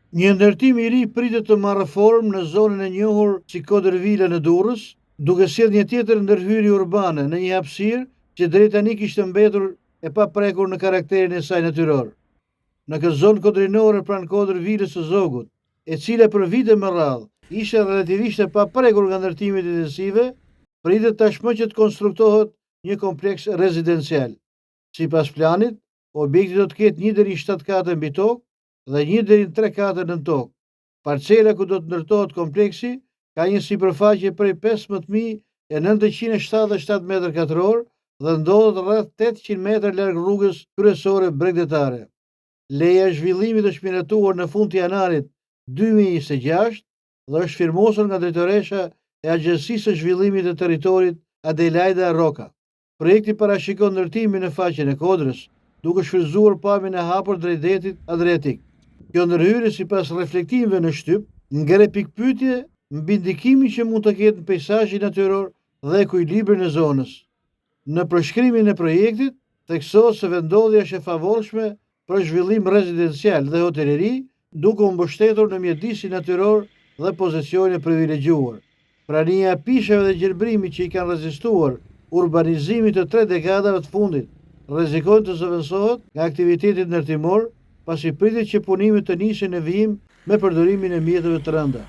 Një ndërtim i ri pritet të marrë formë në zonën e njohur si Kodërvila në Durrës, duke sjellë një tjetër ndërhyrje urbane në një hapësirë që deri tani kishte mbetur e paprekur në karakterin e saj natyror. Në këtë zonë kodrinore pranë Kodërvilës së Zogut, e cila për vite me radhë ishte relativisht e paprekur nga ndërtimet intensive, pritet tashmë që të konstruktohet një kompleks rezidencial. Sipas planit, objekti do të ketë 1 deri në 7 kate mbi tokë dhe 1 deri në 3 kate nën tokë. Parcela ku do të ndërtohet kompleksi ka një sipërfaqe prej 15.977 metër katror dhe ndodhet rreth 800 metër larg rrugës kryesore bregdetare. Leja e zhvillimit është miratuar në fund të janarit 2026 dhe është firmosur nga drejtoresha e Agjencisë së Zhvillimit të Territorit Adelaida Roka. Projekti parashikon ndërtimin në faqen e Kodrës, duke shfrytzuar pamjen e hapur drejt detit Adriatik. Kjo ndërhyrje sipas reflektimeve në shtyp ngre pikpyetje mbi ndikimin që mund të ketë në peizazhin natyror dhe ekuilibrin e zonës. Në përshkrimin e projektit, theksohet se vendodhja është e favorshme për zhvillim rezidencial dhe hoteleri, duke u mbështetur në mjedisin natyror dhe pozicionin e privilegjuar. Prania e pishave dhe gjelbrimit që i kanë rezistuar urbanizimit të 3 dekadave të fundit, rrezikojnë të zëvendësohet nga aktiviteti ndërtimor, pasi pritet që punimet të nisin në vijim me përdorimin e mjeteve të rënda.